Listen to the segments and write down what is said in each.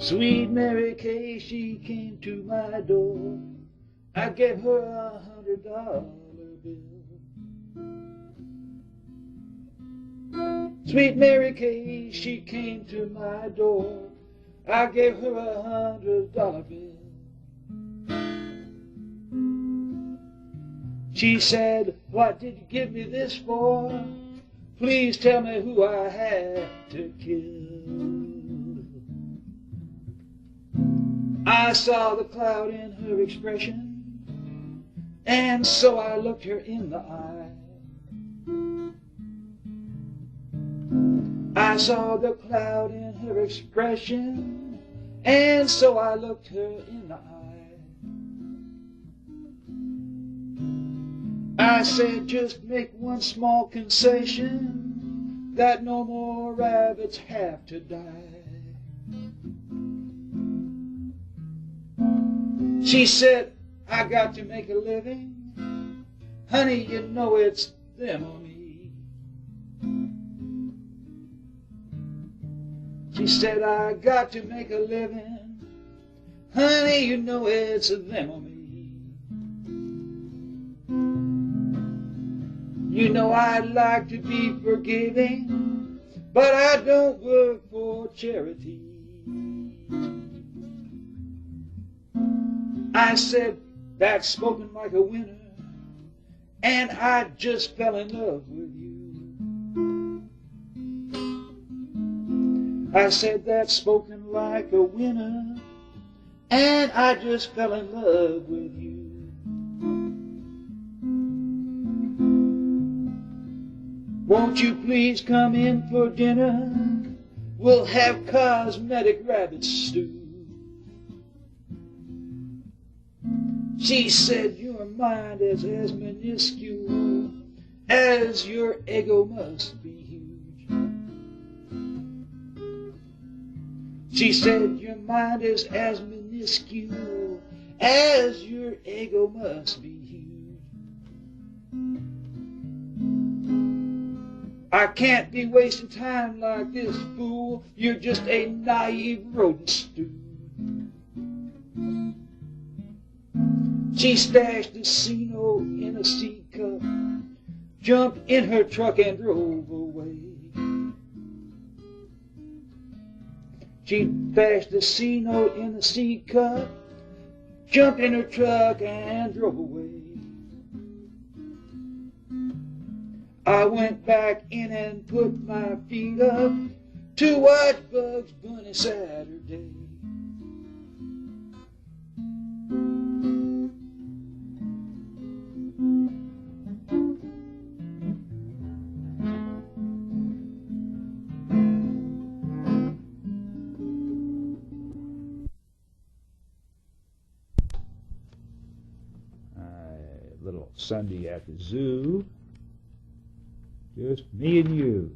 Sweet Mary Kay, she came to my door. I gave her $100 bill. Sweet Mary Kay, she came to my door. I gave her $100 bill. She said, "What did you give me this for? Please tell me who I had to kill." I saw the cloud in her expression, and so I looked her in the eye. I saw the cloud in her expression, and so I looked her in the eye. I said, "Just make one small concession, that no more rabbits have to die." She said, "I got to make a living. Honey, you know it's them or me." She said, "I got to make a living. Honey, you know it's them or me. You know I'd like to be forgiving, but I don't work for charity." I said, "That's spoken like a winner, and I just fell in love with you." I said, "That's spoken like a winner, and I just fell in love with you." "Won't you please come in for dinner? We'll have cosmetic rabbit stew." She said, "Your mind is as minuscule as your ego must be huge." She said, "Your mind is as minuscule as your ego must be huge." "I can't be wasting time like this, fool. You're just a naive rodent stew." She stashed the C-note in a seed cup, jumped in her truck and drove away. She stashed the C-note in a seed cup, jumped in her truck and drove away. I went back in and put my feet up to watch Bugs Bunny Saturday. Little Sunday at the zoo. Just me and you.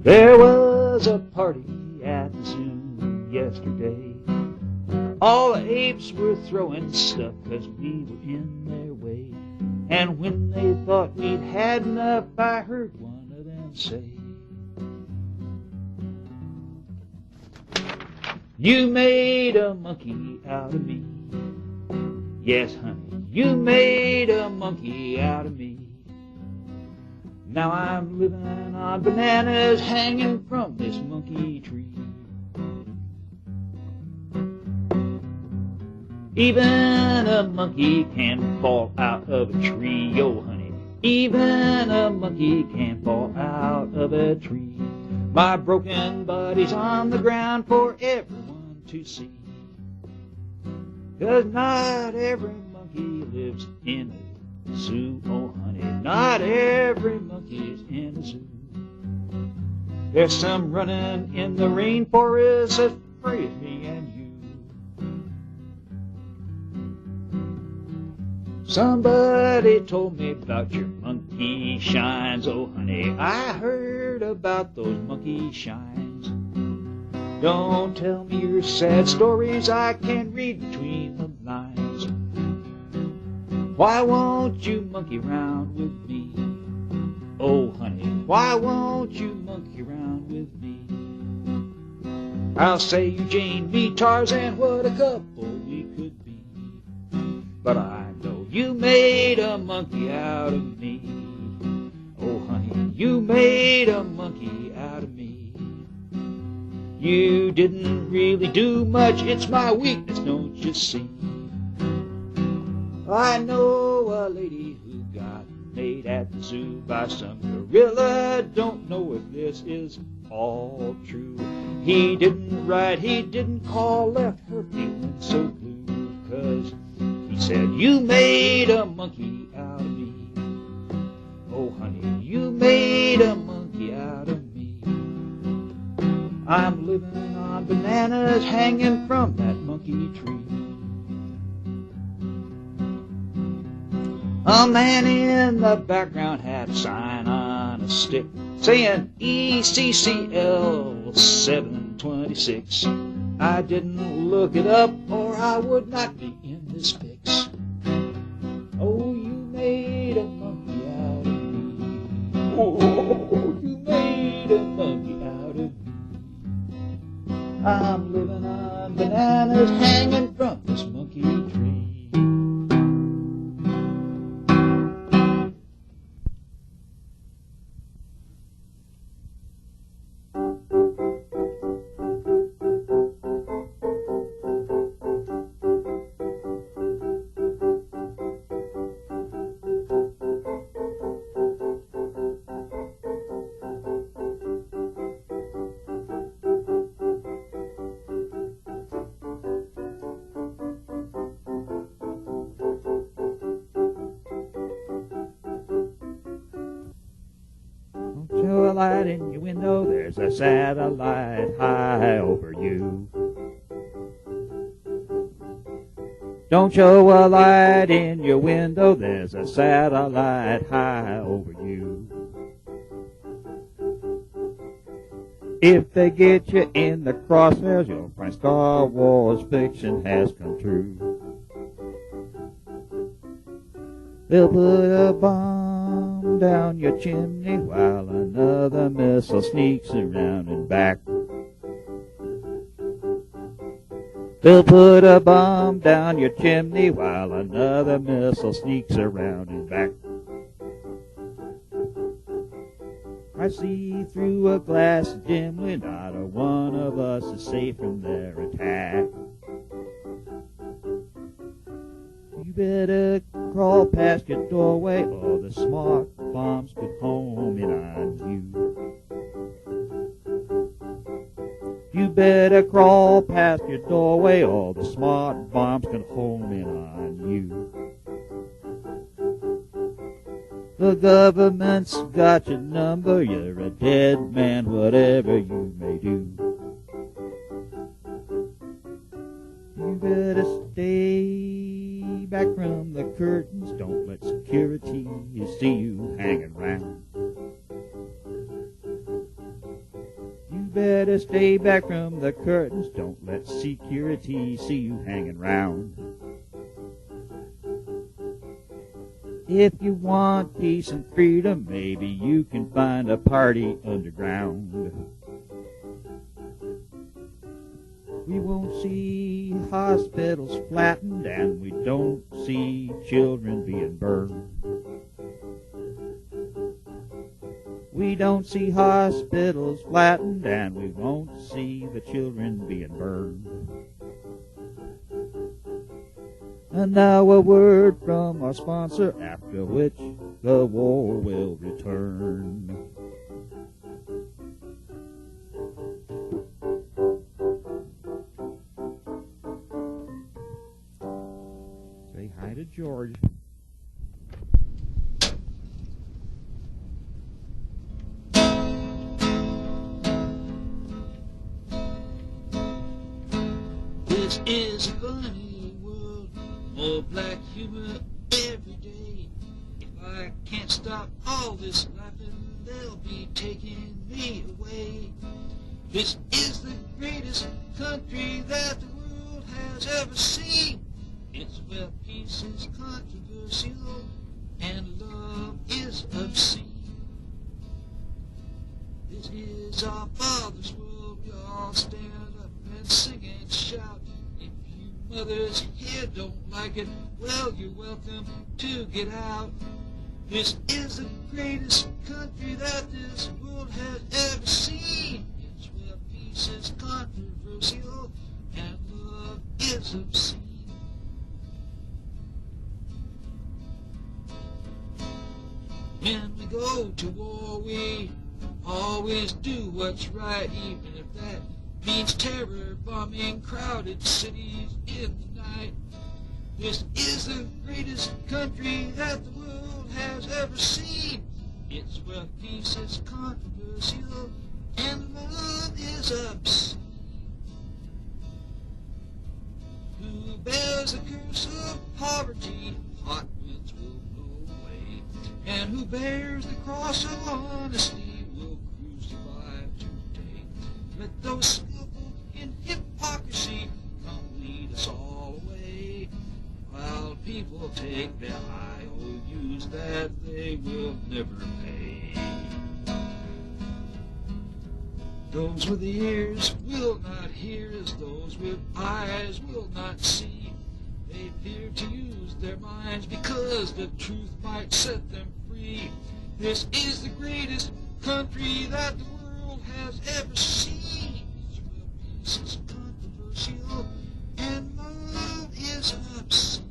There was a party at the zoo yesterday. All the apes were throwing stuff 'cause we were in their way. And when they thought we'd had enough, I heard one of them say, "You made a monkey out of me. Yes, honey, you made a monkey out of me. Now I'm living on bananas hanging from this monkey tree. Even a monkey can fall out of a tree, oh honey. Even a monkey can fall out of a tree. My broken body's on the ground for everyone to see. 'Cause not every monkey lives in a zoo, oh honey. Not every monkey's in a zoo. There's some running in the rainforest as free as me and you. Somebody told me about your monkey shines, oh honey. I heard about those monkey shines. Don't tell me your sad stories, I can read between the lines. Why won't you monkey round with me, oh honey? Why won't you monkey around with me? I'll say Eugene, me, Tarzan, what a couple we could be. But I know you made a monkey out of me. Oh, honey, you made a monkey out of me. You didn't really do much, it's my weakness, don't you see? I know a lady who got made at the zoo by some gorilla. Don't know if this is all true. He didn't write, he didn't call, left her feeling so blue. 'Cause he said, you made a monkey out of me. Oh, honey, you made a monkey out of me. I'm living on bananas hanging from that monkey tree. A man in the background had a sign on a stick saying ECCL 726. I didn't look it up or I would not be in this fix. Oh, you made a monkey out of me. Oh, you made a monkey out of me. I'm living on bananas hanging from this monkey tree. Show a light in your window, there's a satellite high over you. Don't show a light in your window, there's a satellite high over you. If they get you in the crosshairs, you'll find Star Wars fiction has come true. They'll put a bomb down your chimney while another missile sneaks around and back. They'll put a bomb down your chimney while another missile sneaks around and back. I see through a glass dimly, not a one of us is safe from their attack. You better crawl past your doorway or the smart bombs could home in on you. You better crawl past your doorway or the smart bombs could home in on you. The government's got your number, you're a dead man, whatever you may do. You better stay back from the curtains, don't let security see you hanging round. You better stay back from the curtains, don't let security see you hanging round. If you want peace and freedom, maybe you can find a party underground. We won't see hospitals flattened, and we don't see children being burned. We don't see hospitals flattened, and we won't see the children being burned. And now a word from our sponsor, after which the war will return. Say hi to George. This is a funny world, more black humor every day. If I can't stop all this laughing, they'll be taking me away. This is the greatest country that the world has ever seen. It's where peace is controversial and love is obscene. This is our Father's world. We all stand up and sing and shout. If you mothers here don't like it, well, you're welcome to get out. This is the greatest country that this world has ever seen. It's where peace is controversial and love is obscene. When we go to war, we always do what's right, even if that means terror bombing crowded cities in the night. This is the greatest country that the world has ever seen. It's where peace is controversial and love is obscene. Who bears the curse of poverty? Hot winds will blow away. And who bears the cross of honesty will crucify today. Let those skillful in hypocrisy come lead us all away, while people take their IOUs that they will never pay. Those with ears will not hear, as those with eyes will not see. They fear to use their minds because the truth might set them free. This is the greatest country that the world has ever seen. It's where peace is controversial and love is obscene.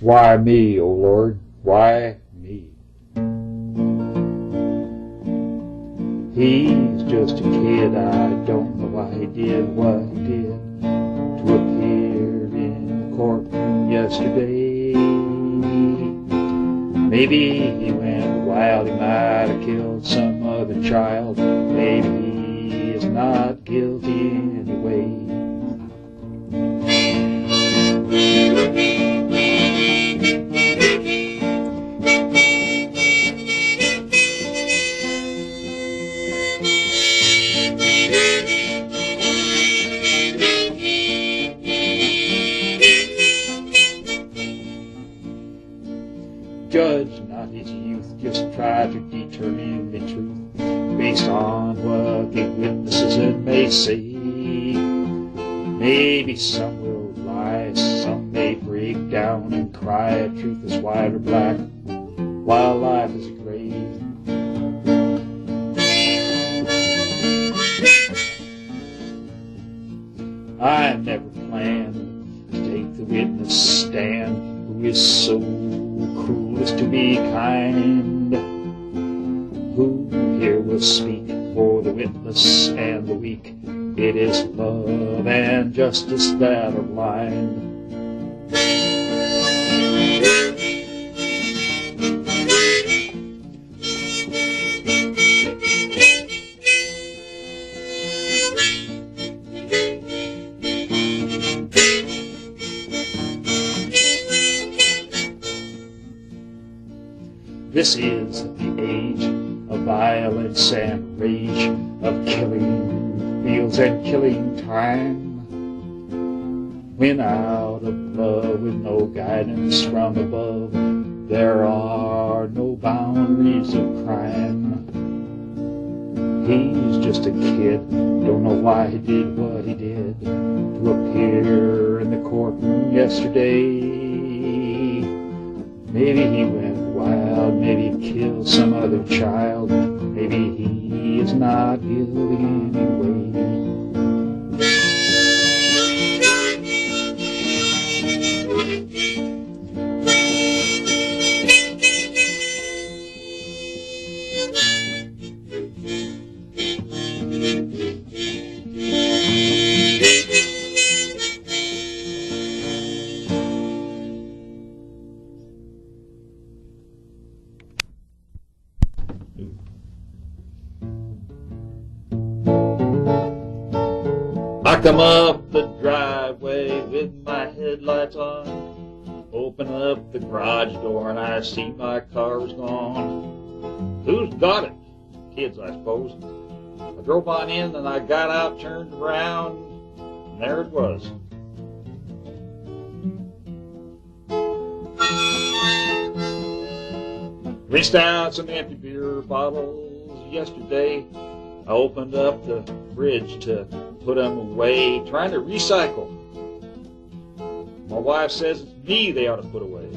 Why me, O Lord? Why me? He's just a kid, I don't know why he did what he did. To appear in the courtroom yesterday. Maybe he went wild, he might have killed some other child. Maybe he is not guilty anyway. Judge not his youth, just try to determine the truth based on what the witnesses may say. Maybe some will lie, some may break down and cry. Truth is white or black, while life is a grave. I never planned to take the witness stand. Who is so cruel as to be kind? Who here will speak for the witless and the weak? It is love and justice that are blind. This is the age of violence and rage, of killing fields and killing time. When out of love with no guidance from above, there are no boundaries of crime. He's just a kid, don't know why he did what he did. To appear in the courtroom yesterday. Maybe he went wild, maybe he killed some other child. Maybe he is not guilty anyway. I come up the driveway with my headlights on, open up the garage door and I see my car is gone. Who's got it? Kids, I suppose. I drove on in and I got out, turned around, and there it was. Rinsed out some empty beer bottles yesterday. I opened up the fridge to put them away, trying to recycle. My wife says it's me they ought to put away.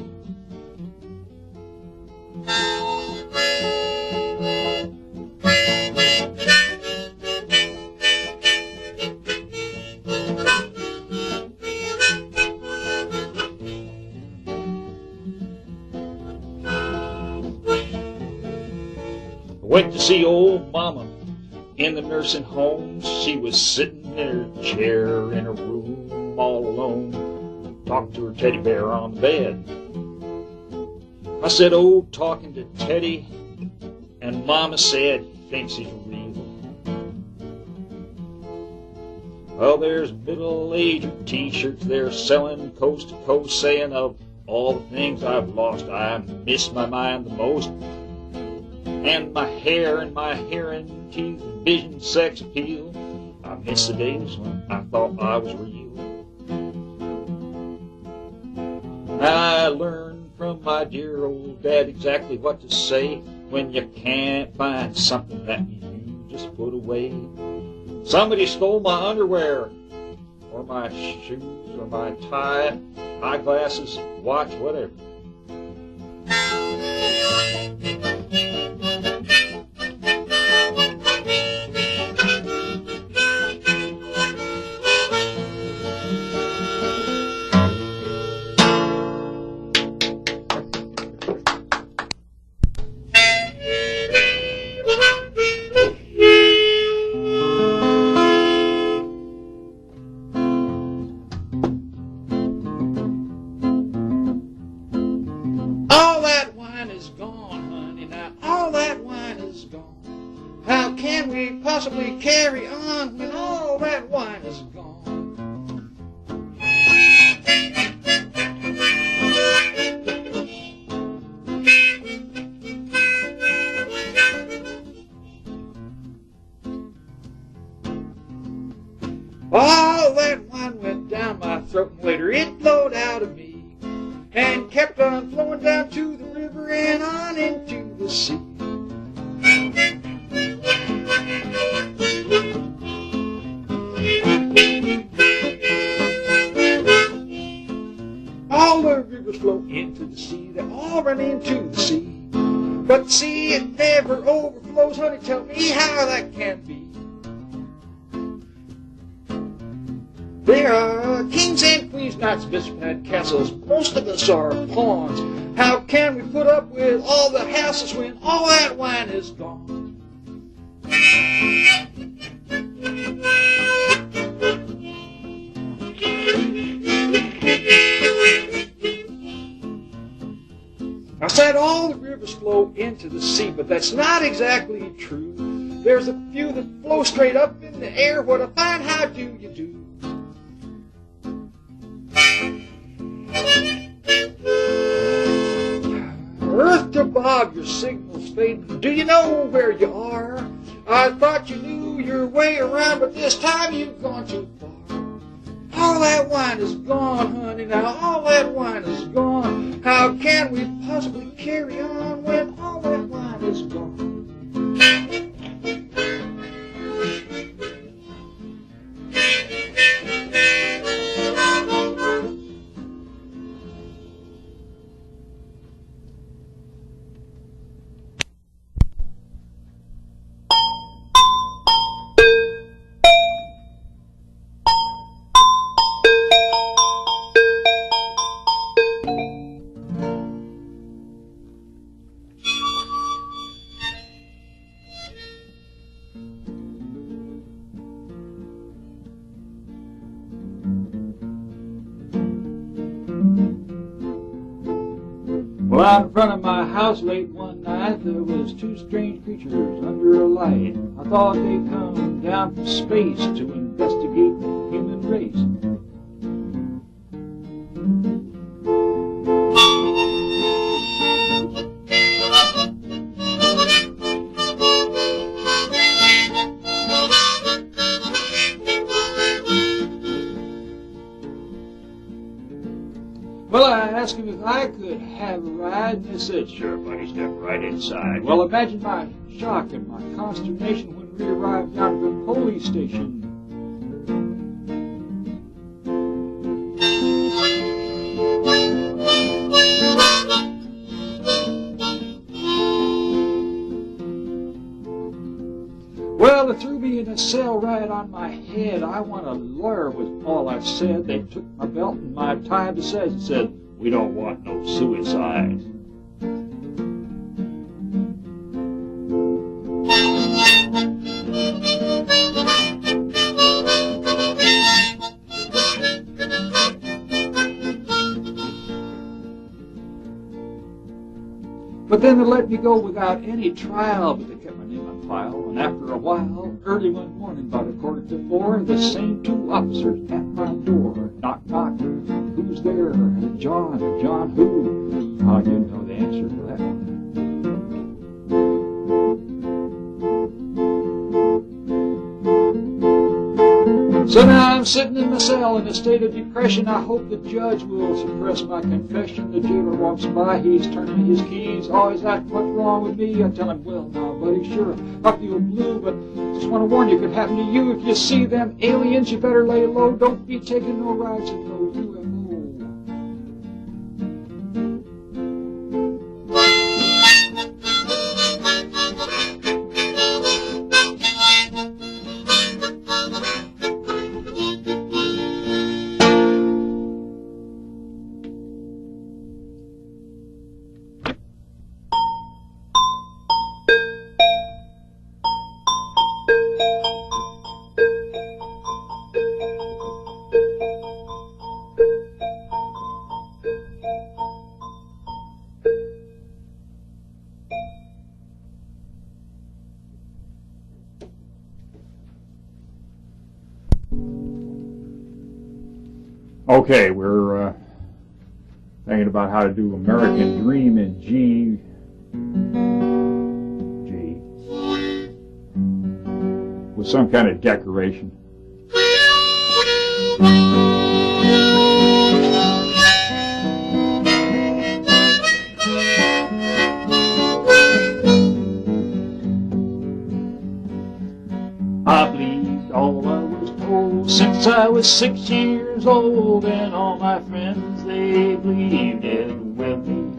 Went to see old Mama in the nursing home. She was sitting in her chair in her room all alone, talking to her teddy bear on the bed. I said, "Oh, talking to Teddy," and Mama said, "He thinks he's real." Well, there's middle-aged T-shirts they're selling coast to coast, saying of all the things I've lost, I miss my mind the most. And my hair and my hearing, teeth, vision, sex appeal. I miss the days when I thought I was real. I learned from my dear old dad exactly what to say when you can't find something that you just put away. Somebody stole my underwear, or my shoes, or my tie, eyeglasses, watch, whatever. All that wine is gone, honey, now all that wine is gone. How can we possibly carry on when all that wine is gone? All that wine went down my throat and later it flowed out of me and kept on flowing down to the river and on into the sea. All the rivers flow into the sea, they all run into the sea. But see, it never overflows, honey, tell me how that can be. There are kings and queens, knights, bishops, and castles. Most of us are pawns. How can we put up with all the hassles when all that wine is gone? I said all the rivers flow into the sea, but that's not exactly true. There's a few that flow straight up in the air. What a fine how do you do? Earth to Bob, your signal's fading. Do you know where you are? I thought you knew your way around, but this time you've gone too far. All that wine is gone, honey, now all that wine is gone. How can we possibly carry on when all that wine is gone? Well, out in front of my house late one night, there was two strange creatures under a light. I thought they'd come down from space to investigate the human race. Well, I asked him if I could have a ride, and he said, "Sure, buddy, step right inside." Well, imagine my shock and my consternation when we arrived out at the police station. Well, they threw me in a cell right on my head. "I want a lawyer," was all I said. They took my belt and my tie to says and said, "We don't want no suicides." But then they let me go without any trial, but they kept my name on file. And after a while, early one morning, about 3:45, the same two officers at my door. Knock, knock. Who's there? John. John who? Oh, you know the answer to that one. So now I'm sitting in my cell in a state of depression. I hope the judge will suppress my confession. The jailer walks by, he's turning his keys. Always asking what's wrong with me. I tell him, "Well, now, buddy, sure, I feel blue, but just want to warn you, it could happen to you. If you see them aliens, you better lay low. Don't be taking no rides in no UFO." Okay, we're thinking about how to do American Dream in G. With some kind of decoration. I believed all I was told since I was 6 years old, and all my friends, they believed it with me.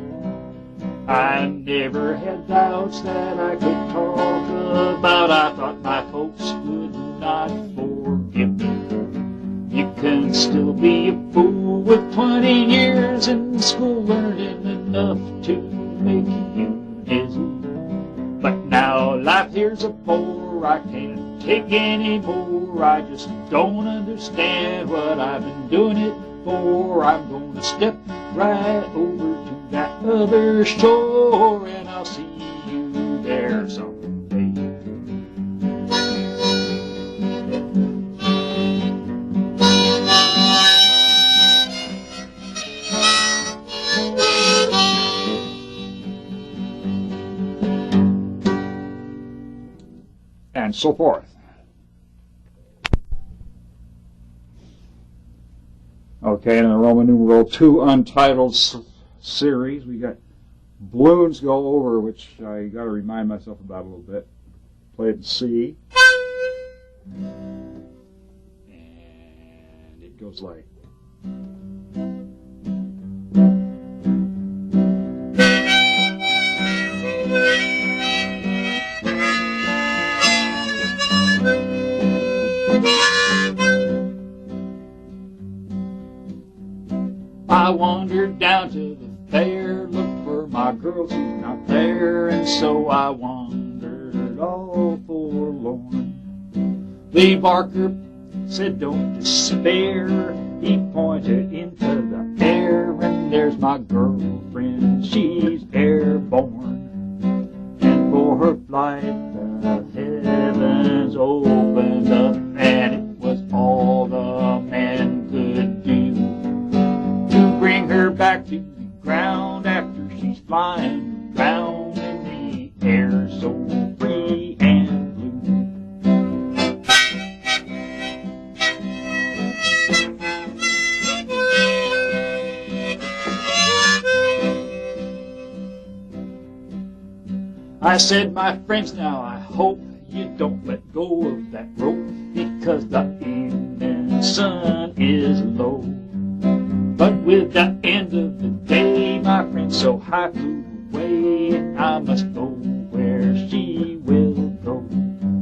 I never had doubts that I could talk about. I thought my folks would not forgive me. You can still be a fool with 20 years in school, learning enough to make you dizzy. But now life here's a bore, I can't take any more. I just don't understand what I've been doing it for. I'm gonna step right over to that other shore, and I'll see you there someday. And so forth. Okay, and in the Roman numeral 2 untitled series, we got Balloons Go Over, which I got to remind myself about a little bit. Play it in C. And it goes like. I wandered down to the fair, looked for my girl, she's not there, and so I wandered all forlorn. The barker said, "Don't despair." He pointed into the air, and there's my girlfriend, she's airborne. And for her flight, the heavens opened up, and it was all the man could do to bring her back to the ground after she's flying round in the air so free and blue. I said, my friends, now I hope you don't let go of that rope, because the evening sun is low. But with the end of the day, my friend, so high flew away, and I must go where she will go.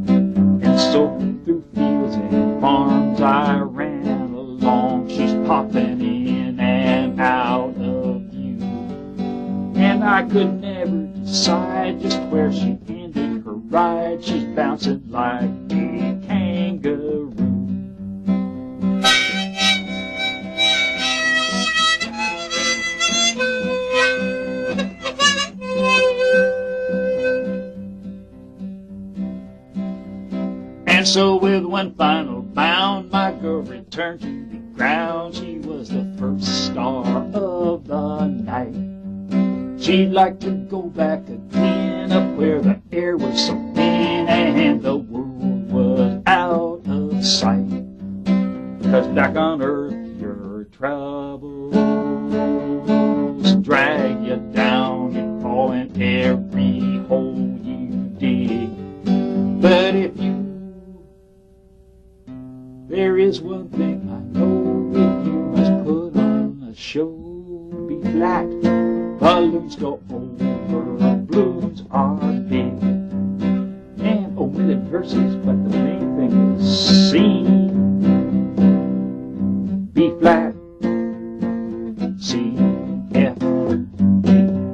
And so through fields and farms I ran along, she's popping in and out of view. And I could never decide just where she ended her ride, she's bouncing like a kangaroo. And so with one final bound, my girl returned to the ground. She was the first star of the night. She'd like to go back again, up where the air was so thin and the world was out of sight. 'Cause back on earth your troubles drag you down, you fall in every hole you dig. But if you, there is one thing I know, if you must put on a show, be flat. Balloons go over, blues are big. And omitted verses, but the main thing is C, B flat, C, F, B,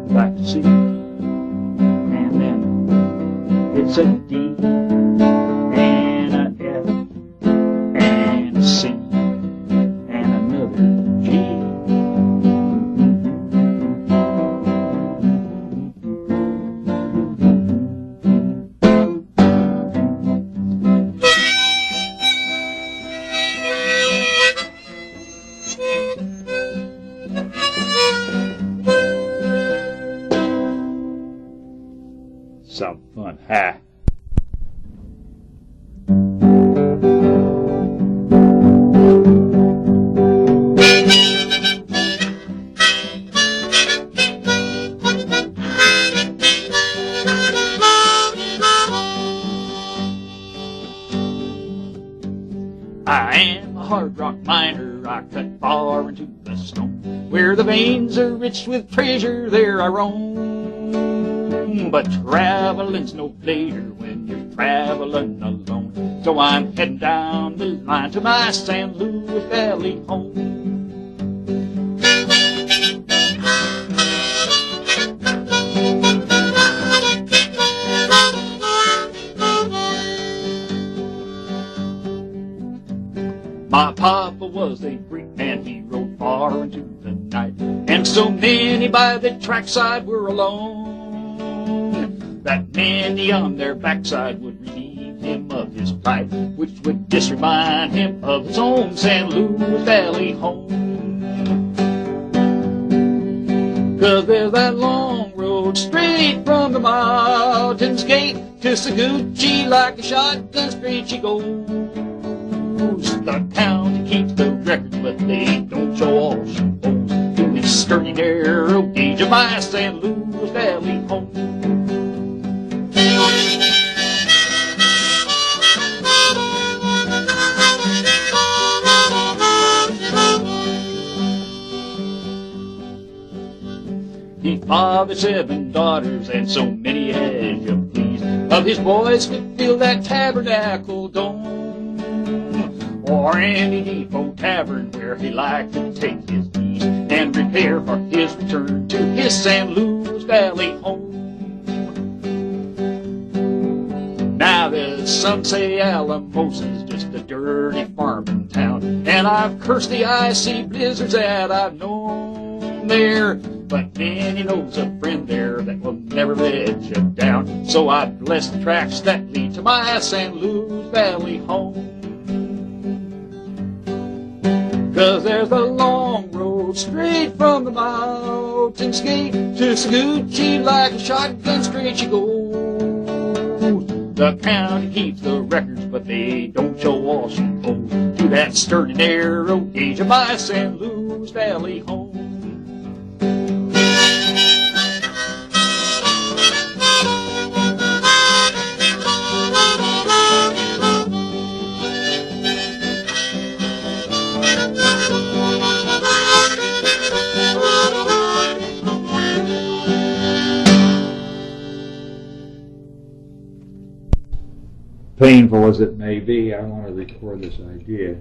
flat C. And then it's a D, and a F, and a C, and another G. Some fun, ha. I am a hard rock miner, I cut far into the stone. Where the veins are rich with treasure, there I roam. But traveling's no pleasure when you're traveling alone. So I'm heading down the line to my San Luis Valley home. My papa was a freak man, he rode far into the night. And so many by the trackside were alone, that many on their backside would relieve him of his pipe, which would just remind him of his own San Luis Valley home. 'Cause there's that long road straight from the mountain's gate to Seguchi, like a shotgun straight she goes. The county keeps the records, but they don't show all she owns. To this sturdy narrow gauge of my San Luis Valley home. He fathered 7 daughters, and so many as you please. Of his boys could fill that tabernacle dome, or any depot tavern where he liked to take his ease and prepare for his return to his San Luis Valley home. Now there's some say Alamosa's just a dirty farming town, and I've cursed the icy blizzards that I've known there. But many knows a friend there that will never let you down. So I bless the tracks that lead to my San Luis Valley home. 'Cause there's a long road straight from the mountain's gate to Seguchi, like a shotgun straight she goes. The county keeps the records, but they don't show all she owes. To that sturdy narrow gauge of my San Luis Valley home. painful as it may be, I want to record this idea.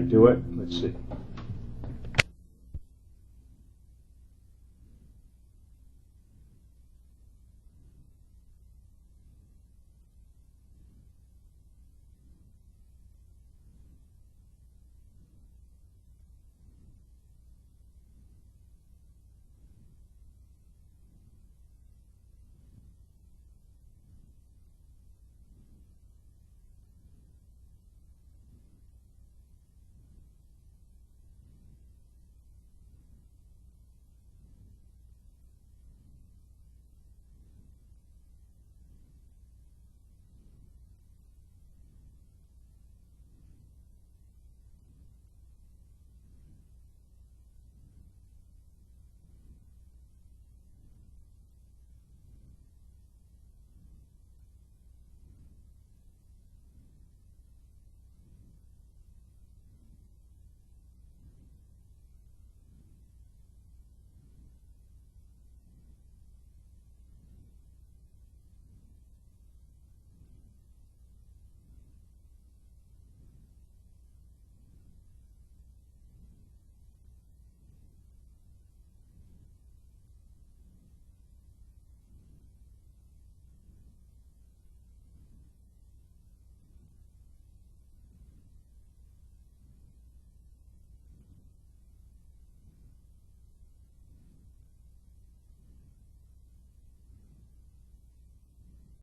Do it. Let's see.